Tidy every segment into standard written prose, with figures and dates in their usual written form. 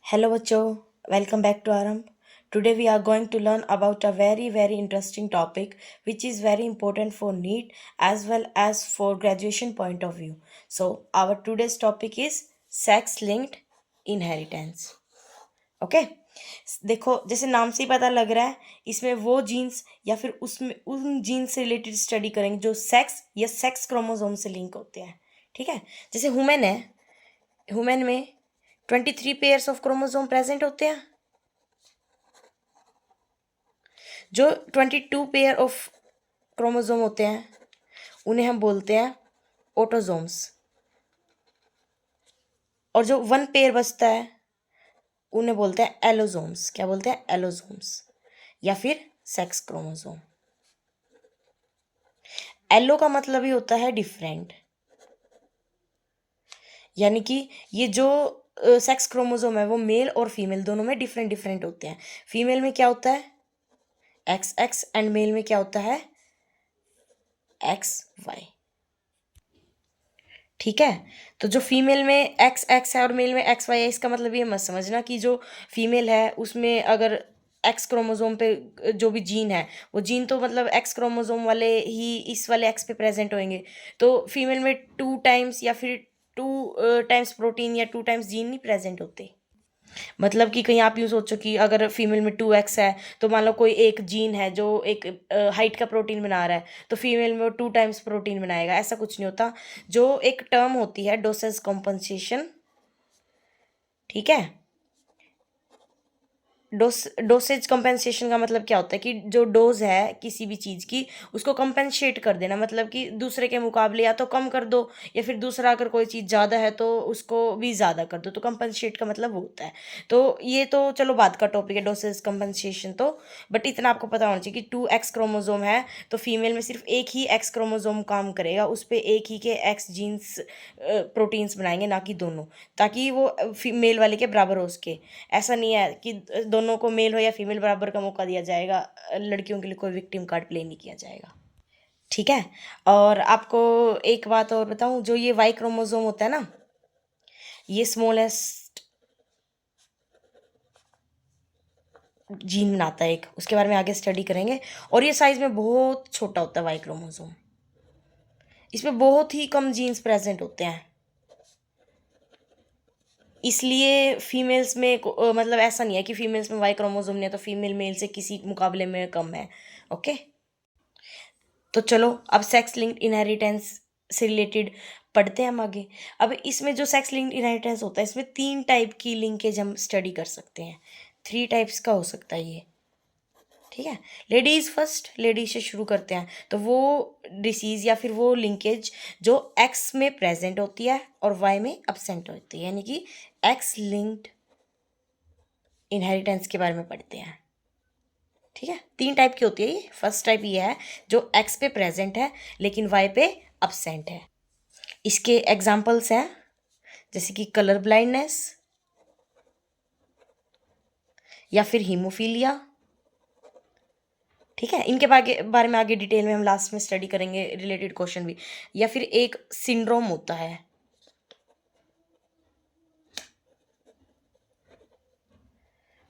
Hello बच्चों, welcome back to Aram. Today we are going to learn about a very interesting topic which is very important for NEET as well as for graduation point of view. So our today's topic is sex linked inheritance. Okay देखो, जैसे नाम से ही पता लग रहा है, इसमें वो जीन्स या फिर उसमें उन जीन्स से रिलेटेड स्टडी करेंगे जो सेक्स या सेक्स क्रोमोसोम से लिंक होते हैं. ठीक है, जैसे ह्यूमन है, ह्यूमन में 23 पेयर्स ऑफ क्रोमोसोम प्रेजेंट होते हैं. जो 22 पेयर ऑफ क्रोमोसोम होते हैं उन्हें हम बोलते हैं ऑटोसोम्स, और जो 1 पेयर बचता है उन्हें बोलते हैं एलोसोम्स. क्या बोलते हैं? एलोसोम्स या फिर सेक्स क्रोमोसोम. एलो का मतलब ही होता है डिफरेंट, यानी कि ये जो सेक्स क्रोमोसोम है वो मेल और फीमेल दोनों में डिफरेंट होते हैं. फीमेल में क्या होता है? एक्स एक्स, एंड मेल में क्या होता है? X Y. ठीक है, तो जो फीमेल में एक्स एक्स है और मेल में एक्स वाई है, इसका मतलब ये मत समझना कि जो फीमेल है उसमें अगर एक्स क्रोमोसोम पे जो भी जीन है वो जीन तो मतलब एक्स क्रोमोसोम वाले ही इस वाले एक्स पे प्रेजेंट होंगे. तो फीमेल में 2 टाइम्स या फिर 2 टाइम्स प्रोटीन या 2 टाइम्स जीन नहीं प्रेजेंट होते. मतलब कि कहीं आप यूँ सोचो कि अगर फीमेल में 2x है तो मान लो कोई एक जीन है जो एक हाइट का प्रोटीन बना रहा है, तो फीमेल में वो 2 टाइम्स प्रोटीन बनाएगा. ऐसा कुछ नहीं होता. जो एक टर्म होती है डोसेज कॉम्पनसेशन, ठीक है, डोसेज कंपेंसेशन का मतलब क्या होता है कि जो डोज है किसी भी चीज़ की उसको कंपेंसेट कर देना. मतलब कि दूसरे के मुकाबले या तो कम कर दो, या फिर दूसरा अगर कोई चीज़ ज़्यादा है तो उसको भी ज़्यादा कर दो. तो कंपेंसेट का मतलब वो होता है. तो ये तो चलो बात का टॉपिक है डोसेज कंपेंसेशन. तो बट इतना आपको पता होना चाहिए कि 2x क्रोमोसोम है तो फीमेल में सिर्फ एक ही एक्स क्रोमोसोम काम करेगा, उस पर एक ही के एक्स जीन्स प्रोटीन्स बनाएंगे, ना कि दोनों, ताकि वो मेल वाले के बराबर हो सके. ऐसा नहीं है कि दोनों को मेल हो या फीमेल बराबर का मौका दिया जाएगा. लड़कियों के लिए कोई विक्टिम कार्ड प्ले नहीं किया जाएगा. ठीक है, और आपको एक बात और बताऊं, जो ये वाई क्रोमोसोम होता है ना, ये स्मॉलेस्ट जीन बनाता है एक, उसके बारे में आगे स्टडी करेंगे. और ये साइज में बहुत छोटा होता है वाई क्रोमोसोम. इसमें बहुत ही कम जीन्स प्रेजेंट होते हैं, इसलिए फीमेल्स में मतलब ऐसा नहीं है कि फीमेल्स में वाई क्रोमोसोम नहीं है तो फीमेल मेल से किसी मुकाबले में कम है. ओके, तो चलो अब सेक्स लिंक्ड इनहेरिटेंस से रिलेटेड पढ़ते हैं हम आगे. अब इसमें जो सेक्स लिंक्ड इनहेरिटेंस होता है इसमें 3 टाइप की लिंकेज हम स्टडी कर सकते हैं. 3 टाइप्स का हो सकता है ये. ठीक है, लेडीज फर्स्ट, लेडीज से शुरू करते हैं. तो वो डिसीज या फिर वो लिंकेज जो एक्स में प्रेजेंट होती है और वाई में अब्सेंट होती है, यानी कि एक्स लिंक्ड इनहेरिटेंस के बारे में पढ़ते हैं. ठीक है, 3 टाइप की होती है ये. फर्स्ट टाइप ये है जो एक्स पे प्रेजेंट है लेकिन वाई पे अब्सेंट है. इसके एग्जाम्पल्स हैं जैसे कि कलर ब्लाइंडनेस या फिर हीमोफीलिया. ठीक है, इनके बारे में आगे डिटेल में हम लास्ट में स्टडी करेंगे, रिलेटेड क्वेश्चन भी. या फिर एक सिंड्रोम होता है,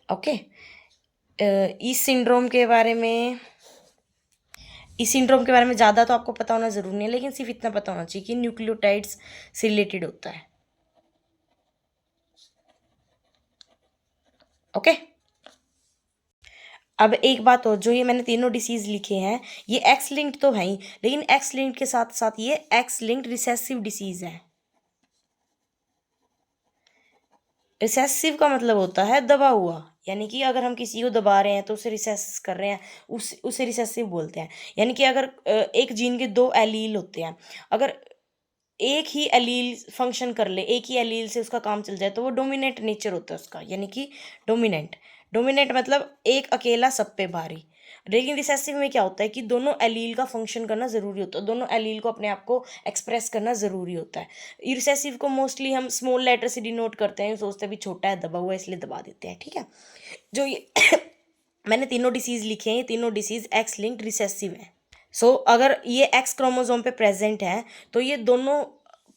ओके. इस सिंड्रोम के बारे में ज़्यादा तो आपको पता होना ज़रूरी नहीं है, लेकिन सिर्फ इतना पता होना चाहिए कि न्यूक्लियोटाइड्स से रिलेटेड होता है. ओके, अब एक बात और, जो ये मैंने तीनों डिसीज लिखे हैं ये एक्स लिंक्ड तो है ही, लेकिन एक्स लिंक्ड के साथ साथ ये एक्स लिंक्ड रिसेसिव डिसीज है. रिसेसिव का मतलब होता है दबा हुआ, यानी कि अगर हम किसी को दबा रहे हैं तो उसे रिसेस कर रहे हैं, उसे रिसेसिव बोलते हैं. यानी कि अगर एक जीन के 2 एलील होते हैं, अगर एक ही एलील फंक्शन कर ले, एक ही एलील से उसका काम चल जाए तो वो डोमिनेंट नेचर होता है उसका, यानी कि डोमिनेंट. डोमिनेंट मतलब एक अकेला सब पे भारी. लेकिन रिसेसिव में क्या होता है कि दोनों एलील का फंक्शन करना ज़रूरी होता है, दोनों एलील को अपने आप को एक्सप्रेस करना ज़रूरी होता है. रिसेसिव को मोस्टली हम स्मॉल लेटर से डिनोट करते हैं, सोचते हैं भी छोटा है दबा हुआ है इसलिए दबा देते हैं. ठीक है, जो ये मैंने तीनों डिसीज़ लिखे हैं, ये तीनों डिसीज़ एक्स लिंक्ड रिसेसिव हैं. सो अगर ये एक्स क्रोमोसोम पे प्रेजेंट है तो ये दोनों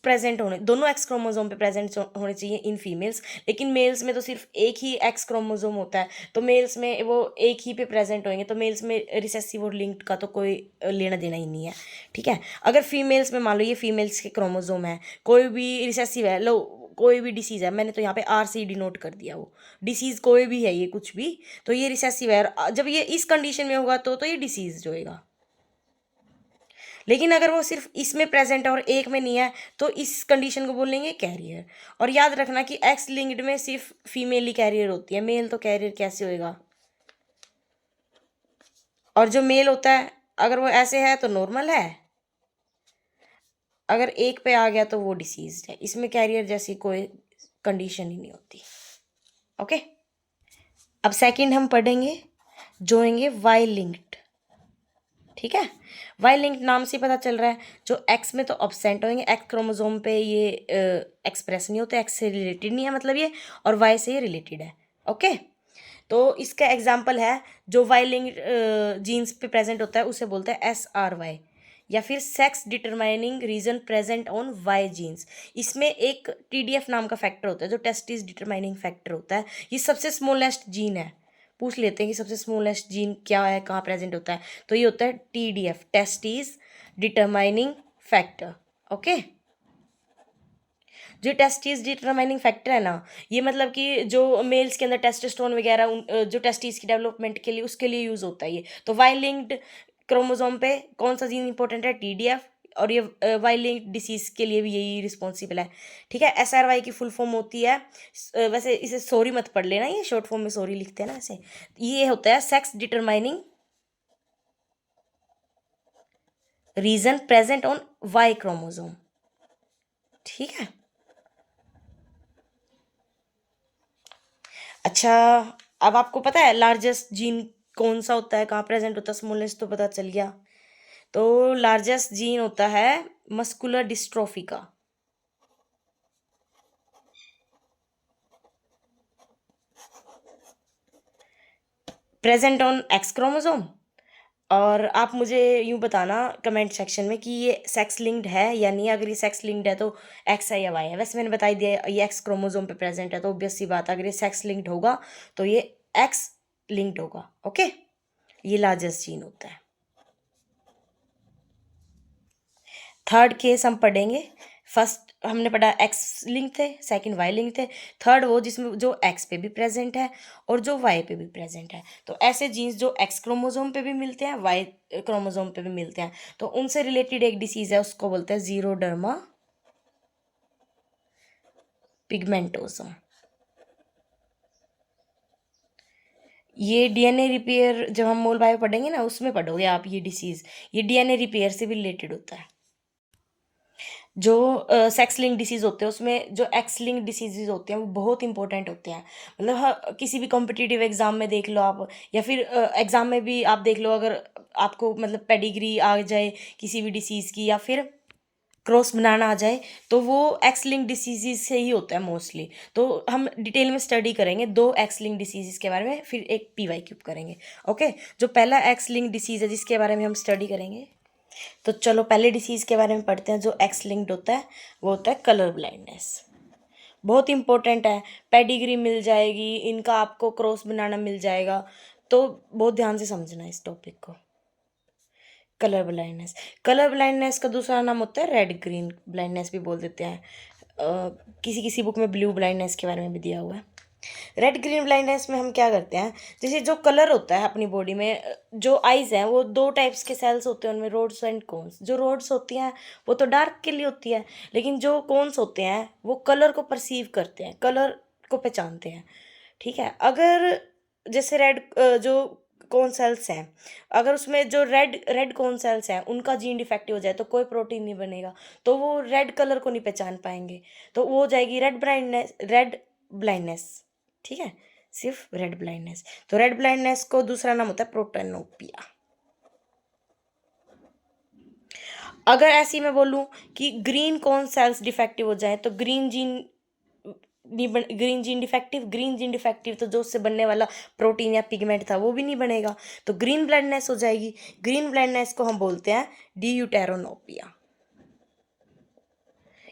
प्रेजेंट होने, दोनों एक्स क्रोमोसोम पे प्रेजेंट होने चाहिए इन फीमेल्स, लेकिन मेल्स में तो सिर्फ एक ही एक्स क्रोमोसोम होता है, तो मेल्स में वो एक ही पे प्रेजेंट होंगे, तो मेल्स में रिसेसिव और लिंक्ड का तो कोई लेना देना ही नहीं है। ठीक है, अगर फीमेल्स में मान लो ये फीमेल्स के क्रोमोसोम है, कोई भी रिसेसिव है, लो कोई भी डिसीज़ है, मैंने तो यहाँ पे आर से डिनोट कर दिया, वो डिसीज़ कोई भी है, ये कुछ भी, तो ये रिसेसिव है, और जब ये इस कंडीशन में होगा तो ये डिसीज होएगा। लेकिन अगर वो सिर्फ इसमें प्रेजेंट है और एक में नहीं है, तो इस कंडीशन को बोलेंगे कैरियर। और याद रखना कि एक्स लिंक्ड में सिर्फ फीमेल ही कैरियर होती है, मेल तो कैरियर कैसे होएगा। और जो मेल होता है अगर वो ऐसे है तो नॉर्मल है, अगर एक पे आ गया तो वो डिसीज है, इसमें कैरियर जैसी कोई कंडीशन ही नहीं होती। ओके, अब सेकंड हम पढ़ेंगे, जोएंगे वाई लिंक्ड। ठीक है, वाई लिंक्ड नाम से पता चल रहा है, जो एक्स में तो अब्सेंट होंगे, एक्स क्रोमोसोम पे ये एक्सप्रेस नहीं होते, एक्स से रिलेटेड नहीं है मतलब ये, और वाई से ये रिलेटेड है। ओके, तो इसका एग्जाम्पल है, जो वाई लिंक्ड जीन्स पे प्रेजेंट होता है उसे बोलते हैं SRY, या फिर sex determining region present on Y genes. इसमें एक TDF नाम का फैक्टर होता है, जो टेस्टिस डिटरमाइनिंग फैक्टर होता है, ये सबसे स्मॉलेस्ट जीन है। पूछ लेते हैं कि सबसे स्मॉलेस्ट जीन क्या है, कहाँ प्रेजेंट होता है, तो ये होता है TDF, testis determining factor. Okay, जो टेस्टिस डिटरमाइनिंग फैक्टर है ना, ये मतलब कि जो मेल्स के अंदर टेस्टोस्टेरोन वगैरह जो टेस्टिस की डेवलपमेंट के लिए उसके लिए यूज़ होता है ये। तो वाई लिंक्ड क्रोमोसोम पे कौन सा जीन इंपॉर्टेंट है, TDF, और ये वाई लिंक्ड डिसीज के लिए भी यही रिस्पॉन्सिबल है। ठीक है, SRY की फुल फॉर्म होती है, वैसे इसे सॉरी मत पढ़ लेना, ये शॉर्ट फॉर्म में सॉरी लिखते हैं ना वैसे, ये होता है sex determining region present on Y chromosome. ठीक है, अच्छा, अब आपको पता है लार्जेस्ट जीन कौन सा होता है, कहाँ प्रेजेंट होता है, स्मॉलेस्ट तो पता चल गया। तो लार्जेस्ट जीन होता है मस्कुलर डिस्ट्रोफी का, प्रेजेंट ऑन एक्स क्रोमोसोम। और आप मुझे यूं बताना कमेंट सेक्शन में कि ये सेक्स लिंक्ड है या नहीं, अगर ये सेक्स लिंक्ड है तो एक्स है या वाई है। वैसे मैंने बता ही दिया ये एक्स क्रोमोसोम पे प्रेजेंट है, तो ऑब्वियस सी बात है, अगर ये सेक्स लिंक्ड होगा तो ये एक्स लिंक्ड होगा। ओके, ये लार्जेस्ट जीन होता है। थर्ड केस हम पढ़ेंगे, फर्स्ट हमने पढ़ा एक्स लिंक थे, सेकंड वाई लिंक थे, थर्ड वो जिसमें जो एक्स पे भी प्रेजेंट है और जो वाई पे भी प्रेजेंट है। तो ऐसे जीन्स जो एक्स क्रोमोसोम पे भी मिलते हैं, वाई क्रोमोसोम पे भी मिलते हैं, तो उनसे रिलेटेड एक डिसीज है, उसको बोलते हैं जीरोडर्मा पिगमेंटोसा। ये डीएनए रिपेयर जब हम मोल बायो पढ़ेंगे ना, उसमें पढ़ोगे आप ये डिसीज, ये डीएनए रिपेयर से भी रिलेटेड होता है। जो सेक्स लिंक डिसीज़ होते हैं उसमें जो एक्स लिंक डिसीजेज होते हैं वो बहुत इंपॉर्टेंट होते हैं। मतलब किसी भी कॉम्पिटिटिव एग्जाम में देख लो आप, या फिर एग्जाम में भी आप देख लो, अगर आपको मतलब पेडिग्री आ जाए किसी भी डिसीज़ की, या फिर क्रॉस बनाना आ जाए, तो वो एक्स लिंक डिसीजेज से ही होता है मोस्टली। तो हम डिटेल में स्टडी करेंगे दो एक्स लिंक डिसीजेज के बारे में, फिर एक PYQ करेंगे। ओके, जो पहला एक्स लिंक डिसीज है जिसके बारे में हम स्टडी करेंगे, तो चलो पहले डिसीज़ के बारे में पढ़ते हैं। जो एक्स लिंक्ड होता है वो होता है कलर ब्लाइंडनेस, बहुत इंपॉर्टेंट है, पेडिग्री मिल जाएगी इनका, आपको क्रॉस बनाना मिल जाएगा, तो बहुत ध्यान से समझना इस टॉपिक को। कलर ब्लाइंडनेस, कलर ब्लाइंडनेस का दूसरा नाम होता है रेड ग्रीन ब्लाइंडनेस भी बोल देते हैं। किसी किसी बुक में ब्लू ब्लाइंडनेस के बारे में भी दिया हुआ है। रेड ग्रीन ब्लाइंडनेस में हम क्या करते हैं, जैसे जो कलर होता है अपनी बॉडी में, जो आइज़ हैं वो दो टाइप्स के सेल्स होते हैं उनमें, रोड्स एंड कोन्स। जो रोड्स होती हैं वो तो डार्क के लिए होती है, लेकिन जो कोन्स होते हैं वो कलर को परसीव करते हैं, कलर को पहचानते हैं। ठीक है, अगर जैसे रेड जो कौन सेल्स हैं, अगर उसमें जो रेड रेड कौन सेल्स हैं उनका जीन डिफेक्टिव हो जाए तो कोई प्रोटीन नहीं बनेगा, तो वो रेड कलर को नहीं पहचान पाएंगे, तो वो हो जाएगी रेड ब्लाइंडनेस, रेड ब्लाइंडनेस। ठीक है, सिर्फ रेड ब्लाइंडनेस। तो रेड ब्लाइंडनेस को दूसरा नाम होता है प्रोटेनोपिया। अगर ऐसी मैं बोलूँ कि ग्रीन कौन सेल्स डिफेक्टिव हो जाए, तो green gene defective, green gene defective तो जो उससे बनने वाला प्रोटीन या पिगमेंट था वो भी नहीं बनेगा, तो ग्रीन ब्लाइंडनेस हो जाएगी। ग्रीन ब्लाइंडनेस को हम बोलते हैं डियूटेरोनोपिया।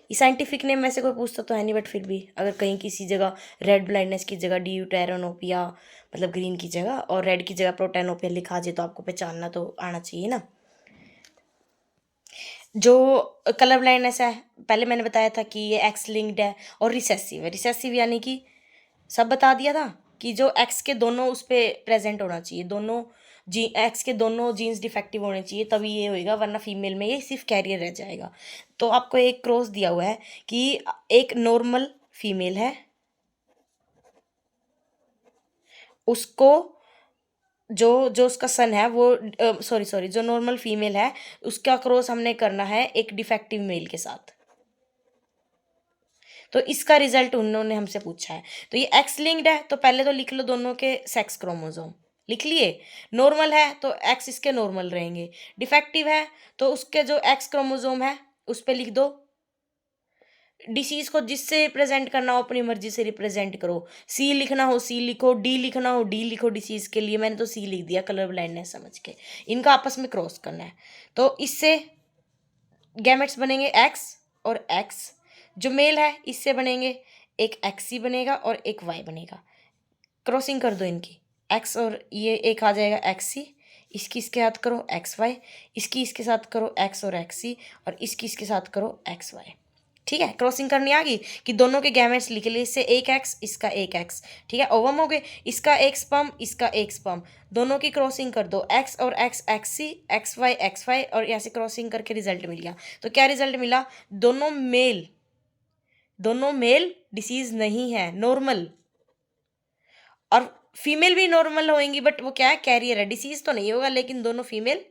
ये साइंटिफिक नेम वैसे कोई पूछता तो है नहीं, बट फिर भी अगर कहीं किसी जगह रेड ब्लाइंडनेस की जगह ड्यूटेरोनोपिया मतलब ग्रीन की जगह और रेड की जगह प्रोटेनोपिया लिखा जाए तो आपको पहचानना तो आना चाहिए ना। जो कलर ब्लाइंडनेस है, पहले मैंने बताया था कि ये एक्स लिंक्ड है और रिसेसिव है। रिसेसिव यानी कि सब बता दिया था कि जो एक्स के दोनों उस पे प्रेजेंट होना चाहिए, दोनों जी एक्स के दोनों जीन्स डिफेक्टिव होने चाहिए तभी ये होएगा, वरना फीमेल में ये सिर्फ कैरियर रह जाएगा। तो आपको एक क्रॉस दिया हुआ है कि एक नॉर्मल फीमेल है, उसको जो जो उसका सन है वो सॉरी सॉरी जो नॉर्मल फीमेल है उसका क्रॉस हमने करना है एक डिफेक्टिव मेल के साथ। तो इसका रिजल्ट उन्होंने हमसे पूछा है। तो ये एक्स लिंक्ड है तो पहले तो लिख लो दोनों के सेक्स क्रोमोसोम, लिख लिए। नॉर्मल है तो एक्स इसके नॉर्मल रहेंगे, डिफेक्टिव है तो उसके जो एक्स क्रोमोसोम है उस पर लिख दो। डिसीज को जिससे रिप्रेजेंट करना हो अपनी मर्जी से रिप्रेजेंट करो, सी लिखना हो सी लिखो, डी लिखना हो डी लिखो। डिसीज के लिए मैंने तो सी लिख दिया कलर ब्लाइंडनेस समझ के। इनका आपस में क्रॉस करना है तो इससे गैमेट्स बनेंगे एक्स और एक्स। जो मेल है इससे बनेंगे एक एक्स ही बनेगा और एक वाई बनेगा। क्रॉसिंग कर दो इनकी, एक्स और ये एक आ जाएगा एक्स सी, इसकी इसके साथ करो एक्स वाई, इसकी इसके साथ करो एक्स और एक्स सी, और इसकी इसके साथ करो एक्स वाई। ठीक है, क्रॉसिंग करनी आ गई कि दोनों के गैमेट्स लिख लिए, इससे एक एक्स इसका एक एक्स। ठीक है, ओवम हो गए, इसका एक स्पर्म इसका एक स्पर्म, दोनों की क्रॉसिंग कर दो एक्स और एक्स एक्स सी एक्स वाई और ऐसे क्रॉसिंग करके रिजल्ट मिल गया। तो क्या रिजल्ट मिला, दोनों मेल डिसीज नहीं है, नॉर्मल। और फीमेल भी नॉर्मल होंगी बट वो क्या है, कैरियर है, डिसीज तो नहीं होगा लेकिन दोनों फीमेल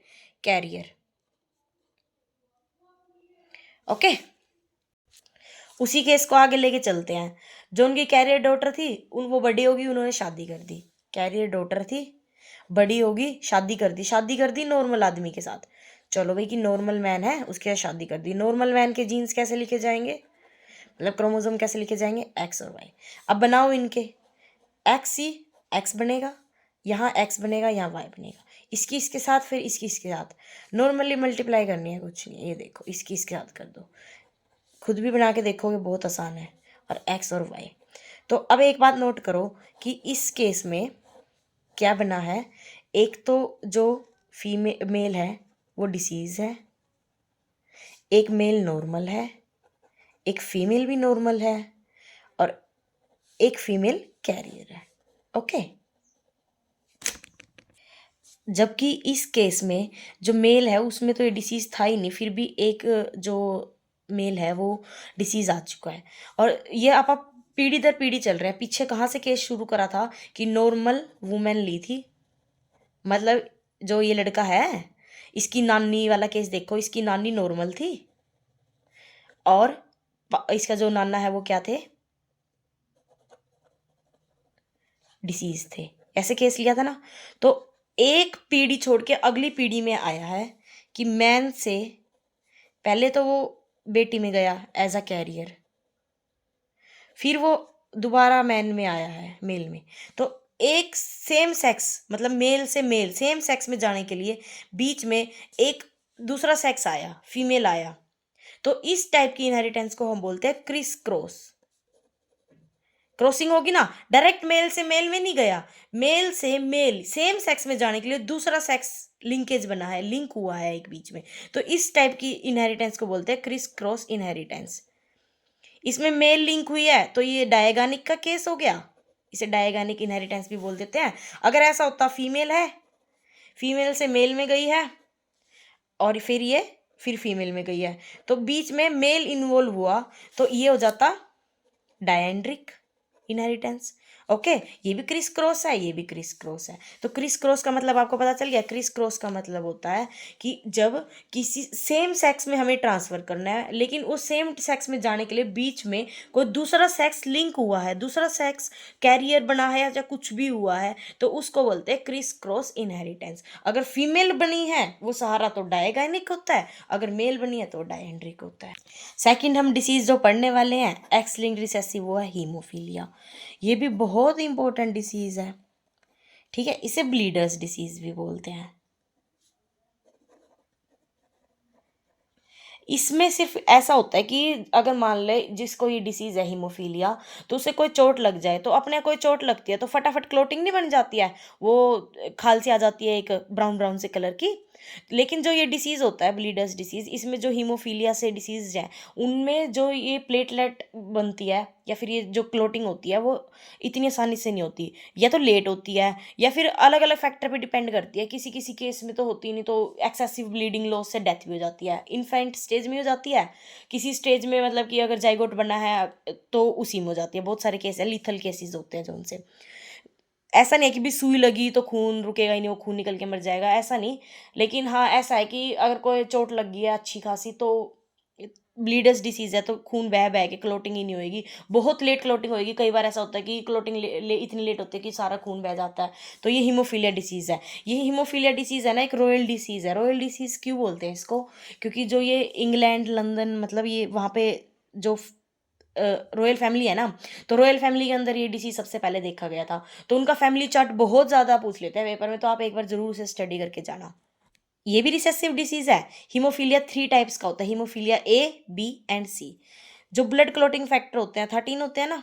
कैरियर। ओके, उसी केस को आगे लेके चलते हैं। जो उनकी कैरियर डॉटर थी उन वो बड़ी होगी, उन्होंने शादी कर दी। कैरियर डॉटर थी, बड़ी होगी, शादी कर दी नॉर्मल आदमी के साथ। चलो भाई कि नॉर्मल मैन है उसके साथ शादी कर दी। नॉर्मल मैन के जीन्स कैसे लिखे जाएंगे, मतलब क्रोमोसोम कैसे लिखे जाएंगे, एक्स और वाई। अब बनाओ इनके, एक्स सी एक्स बनेगा, यहाँ एक्स बनेगा, यहाँ वाई बनेगा, इसकी इसके साथ फिर इसकी इसके साथ नॉर्मली मल्टीप्लाई करनी है, कुछ नहीं। ये देखो इसकी इसके साथ कर दो, खुद भी बना के देखोगे बहुत आसान है। और एक्स और वाई। तो अब एक बात नोट करो कि इस केस में क्या बना है, एक तो जो मेल है वो डिसीज है, एक मेल नॉर्मल है, एक फीमेल भी नॉर्मल है, और एक फीमेल कैरियर है। ओके, जबकि इस केस में जो मेल है उसमें तो ये डिसीज था ही नहीं, फिर भी एक जो मेल है वो डिसीज आ चुका है। और ये आप पीढ़ी दर पीढ़ी चल रहे हैं। पीछे कहाँ से केस शुरू करा था कि नॉर्मल वुमेन ली थी, मतलब जो ये लड़का है इसकी नानी वाला केस देखो, इसकी नानी नॉर्मल थी और इसका जो नाना है वो क्या थे, डिसीज थे। ऐसे केस लिया था ना। तो एक पीढ़ी छोड़ के अगली पीढ़ी में आया है कि मैन से पहले तो वो बेटी में गया एज अ कैरियर, फिर वो दोबारा मैन में आया है, मेल में। तो एक सेम सेक्स मतलब मेल से मेल सेम सेक्स में जाने के लिए बीच में एक दूसरा सेक्स आया, फीमेल आया। तो इस टाइप की इनहेरिटेंस को हम बोलते हैं क्रिस क्रॉस। क्रॉसिंग होगी ना, डायरेक्ट मेल से मेल में नहीं गया, मेल से मेल सेम सेक्स में जाने के लिए दूसरा सेक्स लिंकेज बना है, लिंक हुआ है एक बीच में। तो इस टाइप की इनहेरिटेंस को बोलते हैं क्रिस क्रॉस इनहेरिटेंस। इसमें मेल लिंक हुई है तो ये डायगानिक का केस हो गया, इसे डायगानिक इनहेरिटेंस भी बोल देते हैं। अगर ऐसा होता फीमेल है, फीमेल से मेल में गई है और फिर ये फिर फीमेल में गई है, तो बीच में मेल इन्वॉल्व हुआ तो ये हो जाता डायेंड्रिक इनहेरिटेंस। ओके, ये भी क्रिस क्रॉस है, ये भी क्रिस क्रॉस है। तो क्रिस क्रॉस का मतलब आपको पता चल गया। क्रिस क्रॉस का मतलब होता है कि जब किसी सेम सेक्स में हमें ट्रांसफर करना है लेकिन उस सेम सेक्स में जाने के लिए बीच में कोई दूसरा सेक्स लिंक हुआ है, दूसरा सेक्स कैरियर बना है या कुछ भी हुआ है, तो उसको बोलते हैं क्रिस क्रॉस इनहेरिटेंस। अगर फीमेल बनी है वो सहारा तो डायगाइनिक होता है, अगर मेल बनी है तो डायहेंड्रिक होता है। सेकंड हम डिसीज जो पढ़ने वाले हैं एक्स लिंक्ड रिसेसिव, वो है हीमोफीलिया। ये भी बहुत इंपॉर्टेंट डिसीज है। ठीक है, इसे ब्लीडर्स डिसीज भी बोलते हैं। इसमें सिर्फ ऐसा होता है कि अगर मान ले जिसको ये डिसीज़ है हीमोफीलिया, तो उसे कोई चोट लग जाए, तो अपने कोई चोट लगती है तो फटाफट क्लॉटिंग नहीं बन जाती है, वो खाल सी आ जाती है एक ब्राउन ब्राउन से कलर की। लेकिन जो ये डिसीज़ होता है ब्लीडर्स डिसीज़, इसमें जो हीमोफीलिया से डिसीज़ है, उनमें जो ये प्लेटलेट बनती है या फिर ये जो क्लॉटिंग होती है वो इतनी आसानी से नहीं होती, या तो लेट होती है या फिर अलग-अलग फैक्टर पे डिपेंड करती है। किसी-किसी केस में तो होती नहीं, तो एक्सेसिव ब्लीडिंग लॉस से डेथ भी हो जाती है। इन्फेंट स्टेज में हो जाती है, किसी स्टेज में मतलब कि अगर ज़ाइगोट बना है तो उसी में हो जाती है। बहुत सारे केस हैं, लीथल केसेज़ होते हैं जो उनसे। ऐसा नहीं है कि भी सुई लगी तो खून रुकेगा ही नहीं, वो खून निकल के मर जाएगा, ऐसा नहीं। लेकिन हाँ, ऐसा है कि अगर कोई चोट लग गई है अच्छी खासी तो ब्लीडर्स डिसीज़ है तो खून बह-बह के क्लॉटिंग ही नहीं होएगी। बहुत लेट क्लॉटिंग होएगी, कई बार ऐसा होता है कि क्लॉटिंग ले ले इतनी लेट होती है कि सारा खून बह जाता है। तो ये हीमोफीलिया डिसीज़ है। ये हीमोफीलिया डिसीज़ है ना, एक रॉयल डिसीज़ है। रॉयल डिसीज़ क्यों बोलते हैं इसको? क्योंकि जो ये इंग्लैंड, लंदन मतलब ये वहाँ पे जो रॉयल फैमिली है ना, तो रॉयल फैमिली के अंदर ये डिसीज़ सबसे पहले देखा गया था। तो उनका फैमिली चार्ट बहुत ज़्यादा पूछ लेते हैं पेपर में, तो आप एक बार ज़रूर उसे स्टडी करके जाना। ये भी रिसेसिव डिसीज़ है। हीमोफीलिया 3 टाइप्स का होता है, हीमोफीलिया ए, बी एंड सी। जो ब्लड क्लॉटिंग फैक्टर होते हैं 13 होते हैं ना,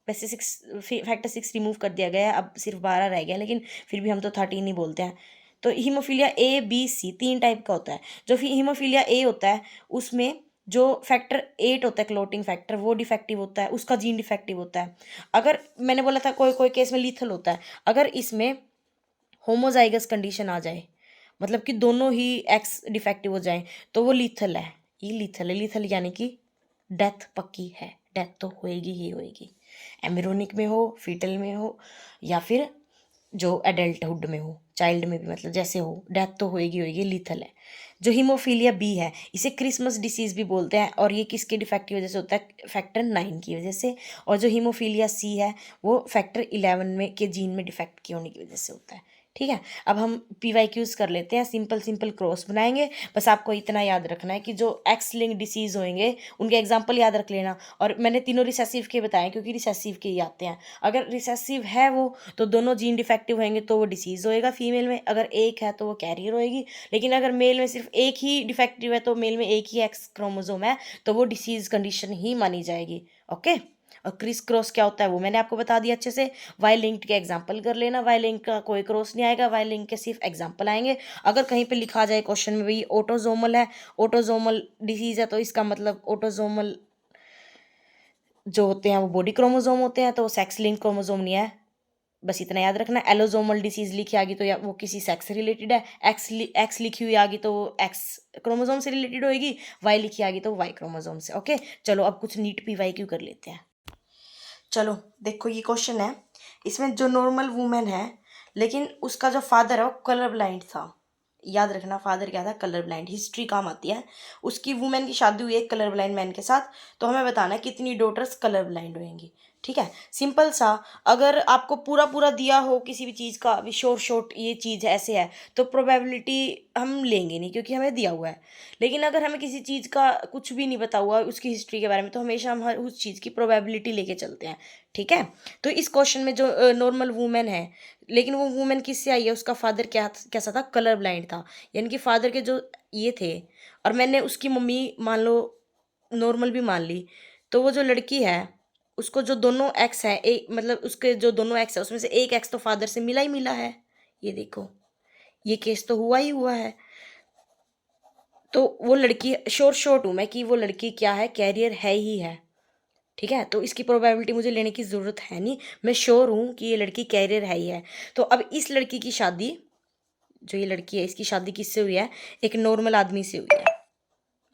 वैसे 6 फैक्टर 6 रिमूव कर दिया गया है, अब सिर्फ 12 रह गए हैं, लेकिन फिर भी हम तो 13 ही बोलते हैं। तो haemophilia A, B, C 3 type का होता है। जो हीमोफीलिया ए होता है, उसमें जो फैक्टर 8 होता है क्लॉटिंग फैक्टर, वो डिफेक्टिव होता है, उसका जीन डिफेक्टिव होता है। अगर मैंने बोला था कोई-कोई केस में लीथल होता है। अगर इसमें होमोज़ाइगस कंडीशन आ जाए, मतलब कि दोनों ही एक्स डिफेक्टिव हो जाएँ, तो वो लीथल है। ये लीथल है, लीथल यानी कि डेथ पक्की है, डेथ तो होएगी ही होएगी। एम्ब्रियोनिक में हो, फीटल में हो या फिर जो एडल्टहुड में हो, चाइल्ड में भी मतलब जैसे हो, डेथ तो होएगी होएगी, लीथल है। जो हीमोफीलिया बी है, इसे क्रिसमस डिसीज़ भी बोलते हैं, और ये किसके डिफेक्ट की वजह से होता है? फैक्टर 9 की वजह से। और जो हीमोफीलिया सी है, वो फैक्टर 11 में के जीन में डिफेक्ट के होने की वजह से होता है। ठीक है? अब हम पीवाईक्यूज़ कर लेते हैं, सिंपल सिंपल क्रॉस बनाएँगे। बस आपको इतना याद रखना है कि जो एक्स लिंक्ड डिसीज़ होंगे, उनके एग्ज़ाम्पल याद रख लेना। और मैंने तीनों रिसेसिव के बताए क्योंकि रिसेसिव के ही आते हैं। अगर रिसेसिव है वो, तो दोनों जीन डिफेक्टिव होंगे तो वो डिसीज़ होएगा फीमेल में, अगर एक है तो वो कैरियर होएगी। लेकिन अगर मेल में सिर्फ एक ही डिफेक्टिव है, तो मेल में एक ही एक्स क्रोमोसोम है, तो वो डिसीज़ कंडीशन ही मानी जाएगी। ओके? और क्रिस क्रॉस क्या होता है वो मैंने आपको बता दिया अच्छे से। वाई लिंक्ड के एग्जाम्पल कर लेना, वाई लिंक का कोई क्रॉस नहीं आएगा, वाई लिंक के सिर्फ एग्जाम्पल आएंगे। अगर कहीं पे लिखा जाए क्वेश्चन में भाई ऑटोजोमल है, ऑटोजोमल डिसीज है, तो इसका मतलब ऑटोजोमल जो होते हैं वो बॉडी क्रोमोजोम होते हैं, तो सेक्स लिंक क्रोमोजोम नहीं है। बस इतना याद रखना। एलोजोमल डिसीज लिखी आ गई तो या वो किसी सेक्स से रिलेटेड है। एक्स लिखी हुई आ गई तो वो एक्स क्रोमोजोम से रिलेटेड होएगी। वाई लिखी आ गई तो वाई क्रोमोजोम से। ओके, चलो अब कुछ नीट PYQ कर लेते हैं। चलो देखो ये क्वेश्चन है, इसमें जो नॉर्मल वुमेन है, लेकिन उसका जो फादर है वो कलर ब्लाइंड था। याद रखना फादर क्या था? Colour blind. हिस्ट्री काम आती है। उसकी वुमेन की शादी हुई है एक कलर ब्लाइंड मैन के साथ, तो हमें बताना है कितनी डॉटर्स कलर ब्लाइंड होंगी। ठीक है, सिंपल सा। अगर आपको पूरा पूरा दिया हो किसी भी चीज़ का, अभी शॉर्ट शॉर्ट ये चीज़ ऐसे है, तो प्रोबेबिलिटी हम लेंगे नहीं क्योंकि हमें दिया हुआ है। लेकिन अगर हमें किसी चीज़ का कुछ भी नहीं पता हुआ उसकी हिस्ट्री के बारे में, तो हमेशा हम हर उस चीज़ की प्रोबेबिलिटी लेके चलते हैं। ठीक है, तो इस क्वेश्चन में जो नॉर्मल वुमेन है, लेकिन वो वुमेन किससे आई है? उसका फादर कैसा था? कलर ब्लाइंड था। यानी कि फादर के जो ये थे, और मैंने उसकी मम्मी मान लो नॉर्मल भी मान ली, तो वो जो लड़की है उसको जो दोनों एक्स है, एक मतलब उसके जो दोनों एक्स है उसमें से एक एक्स तो फादर से मिला ही मिला है। ये देखो, ये केस तो हुआ ही हुआ है। तो वो लड़की, श्योर हूँ मैं कि वो लड़की क्या है? कैरियर है ही है। ठीक है, तो इसकी प्रोबेबिलिटी मुझे लेने की ज़रूरत है नहीं, मैं श्योर हूँ कि ये लड़की कैरियर है ही है। तो अब इस लड़की की शादी, जो ये लड़की है इसकी शादी किससे हुई है? एक नॉर्मल आदमी से हुई है।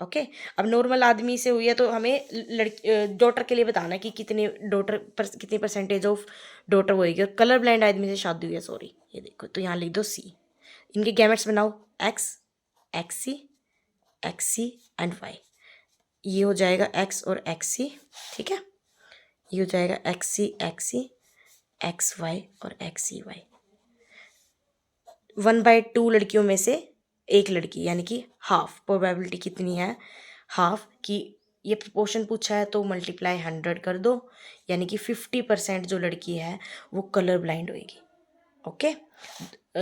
ओके, अब नॉर्मल आदमी से हुई है तो हमें लड़की डॉटर के लिए बताना है कि कितने डॉटर पर कितनी परसेंटेज ऑफ डॉटर होएगी। और कलर ब्लाइंड आदमी से शादी हुई है, सॉरी, ये देखो, तो यहाँ लिख दो सी। इनके गैमेट्स बनाओ, X, X C and Y. ये हो जाएगा एक्स और एक्स सी। ठीक है, ये हो जाएगा एक्स सी एक्स वाई और XCY। 1/2 लड़कियों में से एक लड़की, यानी कि हाफ। प्रोबेबिलिटी कितनी है? हाफ की। ये प्रपोर्शन पूछा है तो मल्टीप्लाई 100 कर दो, यानी कि 50% जो लड़की है वो कलर ब्लाइंड होएगी। ओके।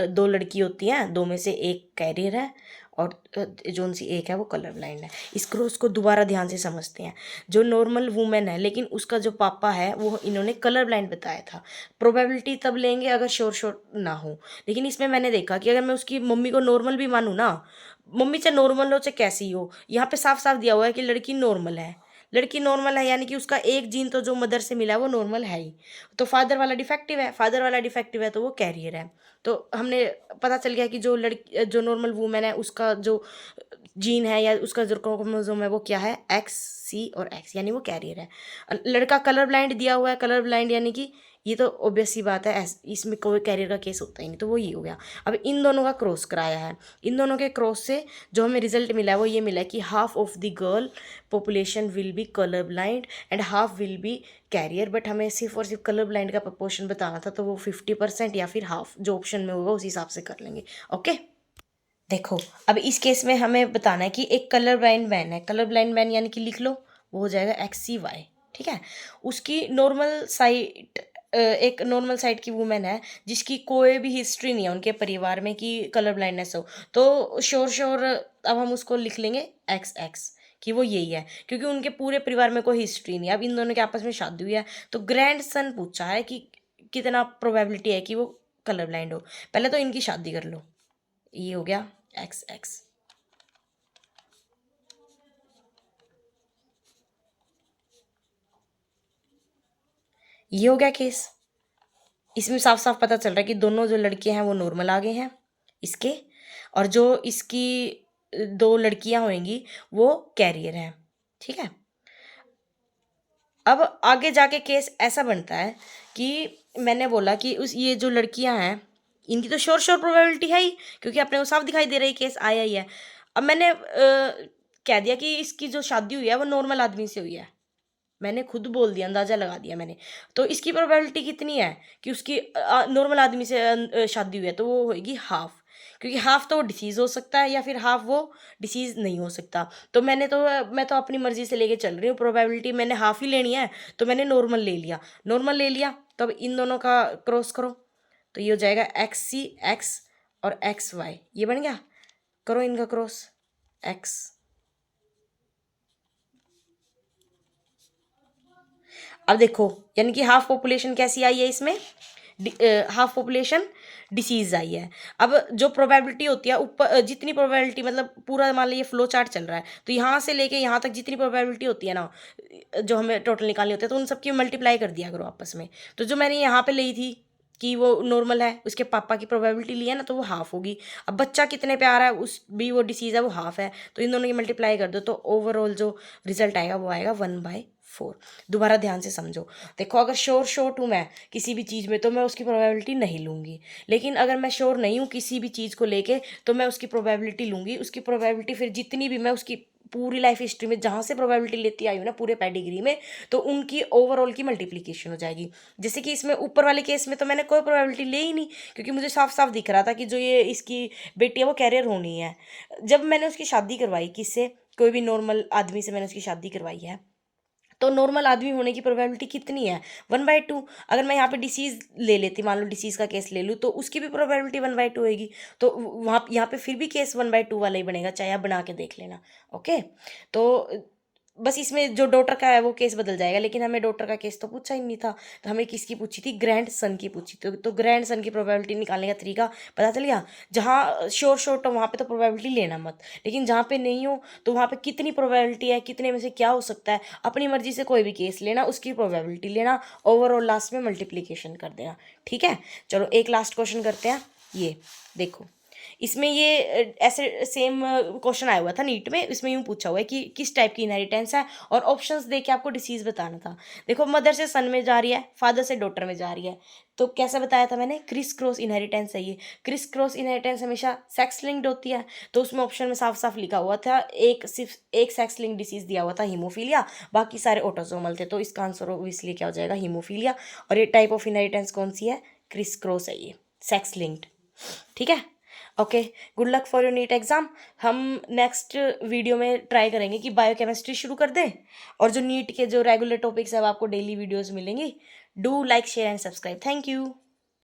दो लड़की होती हैं, दो में से एक कैरियर है और जो उनसी एक है वो कलर ब्लाइंड है। इस क्रॉस को दोबारा ध्यान से समझते हैं। जो नॉर्मल वुमेन है लेकिन उसका जो पापा है वो इन्होंने कलर ब्लाइंड बताया था। प्रोबेबिलिटी तब लेंगे अगर श्योर श्योर ना हो, लेकिन इसमें मैंने देखा कि अगर मैं उसकी मम्मी को नॉर्मल भी मानूँ ना, मम्मी चाहे नॉर्मल हो चाहे कैसी हो, यहाँ पे साफ साफ दिया हुआ है कि लड़की नॉर्मल है। लड़की नॉर्मल है यानी कि उसका एक जीन तो जो मदर से मिला है वो नॉर्मल है ही। तो फादर वाला डिफेक्टिव है, फादर वाला डिफेक्टिव है तो वो कैरियर है। तो हमने पता चल गया कि जो लड़की जो नॉर्मल वूमेन है उसका जो जीन है या उसका जो क्रोमोसोम है वो क्या है, एक्स, सी और एक्स, यानी वो कैरियर है। लड़का कलर ब्लाइंड दिया हुआ है, कलर ब्लाइंड यानी कि ये तो ऑब्वियस सी बात है, इसमें कोई कैरियर का केस होता ही नहीं, तो वो ये हो गया। अब इन दोनों का क्रॉस कराया है, इन दोनों के क्रॉस से जो हमें रिजल्ट मिला है वो ये मिला है कि half of the girl population will be colour blind and half will be carrier. But हमें सिर्फ और सिर्फ कलर ब्लाइंड का प्रपोर्शन बताना था, तो वो 50% या फिर हाफ जो ऑप्शन में होगा उस हिसाब से कर लेंगे। ओके, देखो अब इस केस में हमें बताना है कि एक कलर ब्लाइंड मैन है, कलर ब्लाइंड मैन यानी कि लिख लो वो हो जाएगा XCY, ठीक है। उसकी नॉर्मल साइट, एक नॉर्मल साइट की वुमेन है जिसकी कोई भी हिस्ट्री नहीं है उनके परिवार में कि कलर ब्लाइंडनेस हो, तो श्योर श्योर अब हम उसको लिख लेंगे XX कि वो यही है, क्योंकि उनके पूरे परिवार में कोई हिस्ट्री नहीं है। अब इन दोनों के आपस में शादी हुई है तो ग्रैंड सन पूछा है कि कितना प्रोबेबिलिटी है कि वो कलर ब्लाइंड हो। पहले तो इनकी शादी कर लो, ये हो गया XX। ये हो गया केस। इसमें साफ साफ पता चल रहा है कि दोनों जो लड़के हैं वो नॉर्मल आ गए हैं इसके, और जो इसकी दो लड़कियां होंगी वो कैरियर हैं, ठीक है। अब आगे जाके केस ऐसा बनता है कि मैंने बोला कि उस ये जो लड़कियां हैं इनकी तो श्योर श्योर प्रोबेबिलिटी है ही, क्योंकि अपने को साफ दिखाई दे रही केस आया ही है। अब मैंने कह दिया कि इसकी जो शादी हुई है वो नॉर्मल आदमी से हुई है, मैंने खुद बोल दिया, अंदाजा लगा दिया मैंने। तो इसकी प्रोबेबिलिटी कितनी है कि उसकी नॉर्मल आदमी से शादी हुई है, तो वो होगी हाफ, क्योंकि हाफ तो वो डिसीज हो सकता है या फिर हाफ वो डिसीज नहीं हो सकता। तो मैं तो अपनी मर्जी से लेके चल रही हूँ, प्रोबेबिलिटी मैंने हाफ ही लेनी है तो मैंने नॉर्मल ले लिया, नॉर्मल ले लिया। तो अब इन दोनों का क्रॉस करो तो ये हो जाएगा XCX और XY, ये बन गया। करो इनका क्रॉस, एक्स। अब देखो यानी कि हाफ पॉपुलेशन कैसी आई है इसमें, हाफ पॉपुलेशन डिसीज आई है। अब जो प्रोबेबिलिटी होती है ऊपर, जितनी प्रोबेबिलिटी मतलब पूरा मान लीजिए फ्लो चार्ट चल रहा है तो यहाँ से लेके यहाँ तक जितनी प्रोबेबिलिटी होती है ना, जो हमें टोटल निकालनी होती है, तो उन सबकी मल्टीप्लाई कर दिया करो आपस में। तो जो मैंने यहाँ पे ली थी कि वो नॉर्मल है, उसके पापा की प्रोबेबिलिटी ली है ना, तो वो हाफ होगी। अब बच्चा कितने पे आ रहा है उस भी वो डिसीज है वो हाफ है, तो इन दोनों की मल्टीप्लाई कर दो तो ओवरऑल जो रिजल्ट आएगा वो आएगा 1/4। दोबारा ध्यान से समझो, देखो अगर श्योर हूँ मैं किसी भी चीज़ में तो मैं उसकी प्रोबेबिलिटी नहीं लूँगी, लेकिन अगर मैं श्योर नहीं हूँ किसी भी चीज़ को लेके तो मैं उसकी प्रोबेबिलिटी लूँगी। उसकी प्रोबेबिलिटी फिर जितनी भी मैं उसकी पूरी लाइफ हिस्ट्री में जहाँ से प्रोबेबिलिटी लेती आई हूँ ना पूरे पेडिग्री में, तो उनकी ओवरऑल की मल्टीप्लिकेशन हो जाएगी। जैसे कि इसमें ऊपर वाले केस में तो मैंने कोई प्रोबेबिलिटी ले ही नहीं, क्योंकि मुझे साफ साफ दिख रहा था कि जो ये इसकी बेटी है वो कैरियर होनी है। जब मैंने उसकी शादी करवाई किससे, कोई भी नॉर्मल आदमी से मैंने उसकी शादी करवाई है, तो नॉर्मल आदमी होने की प्रोबेबिलिटी कितनी है, 1/2। अगर मैं यहाँ पे डिसीज ले लेती, मान लो डिसीज का केस ले लूँ, तो उसकी भी प्रोबेबिलिटी 1/2 होगी। तो वहाँ यहाँ पे फिर भी केस 1/2 वाला ही बनेगा, चाहे आप बना के देख लेना। ओके, तो बस इसमें जो डॉटर का है वो केस बदल जाएगा, लेकिन हमें डॉटर का केस तो पूछा ही नहीं था। तो हमें किसकी पूछी थी, ग्रैंड सन की पूछी। तो ग्रैंड सन की प्रोबेबिलिटी निकालने का तरीका पता चल गया। जहाँ श्योर तो वहाँ पे तो प्रोबेबिलिटी लेना मत, लेकिन जहाँ पे नहीं हो तो वहाँ पे कितनी प्रोबेबिलिटी है, कितने में से क्या हो सकता है, अपनी मर्जी से कोई भी केस लेना, उसकी प्रोबेबिलिटी लेना, ओवरऑल लास्ट में मल्टीप्लीकेशन कर देना। ठीक है, चलो एक लास्ट क्वेश्चन करते हैं। ये देखो इसमें ये ऐसे सेम क्वेश्चन आया हुआ था नीट में, इसमें यूँ पूछा हुआ है कि किस टाइप की इनहेरिटेंस है, और ऑप्शंस दे के आपको डिसीज बताना था। देखो मदर से सन में जा रही है, फादर से डॉटर में जा रही है, तो कैसा बताया था मैंने, क्रिस क्रॉस इनहेरिटेंस है ये। क्रिस क्रॉस इनहेरिटेंस हमेशा सेक्स लिंक्ड होती है, तो उसमें ऑप्शन में साफ साफ लिखा हुआ था सिर्फ एक सेक्स लिंक डिसीज दिया हुआ था, हीमोफीलिया, बाकी सारे ऑटोसोमल थे। तो इसका आंसर ऑब्वियसली क्या हो जाएगा, हीमोफीलिया। और ये टाइप ऑफ इनहेरिटेंस कौन सी है, क्रिस क्रॉस है ये, सेक्स लिंक्ड। ठीक है, okay, good luck for your NEET exam. हम नेक्स्ट वीडियो में ट्राई करेंगे कि बायोकेमिस्ट्री शुरू कर दें, और जो नीट के जो रेगुलर टॉपिक्स है वो आपको डेली वीडियोस मिलेंगी। Do like share and subscribe. Thank you.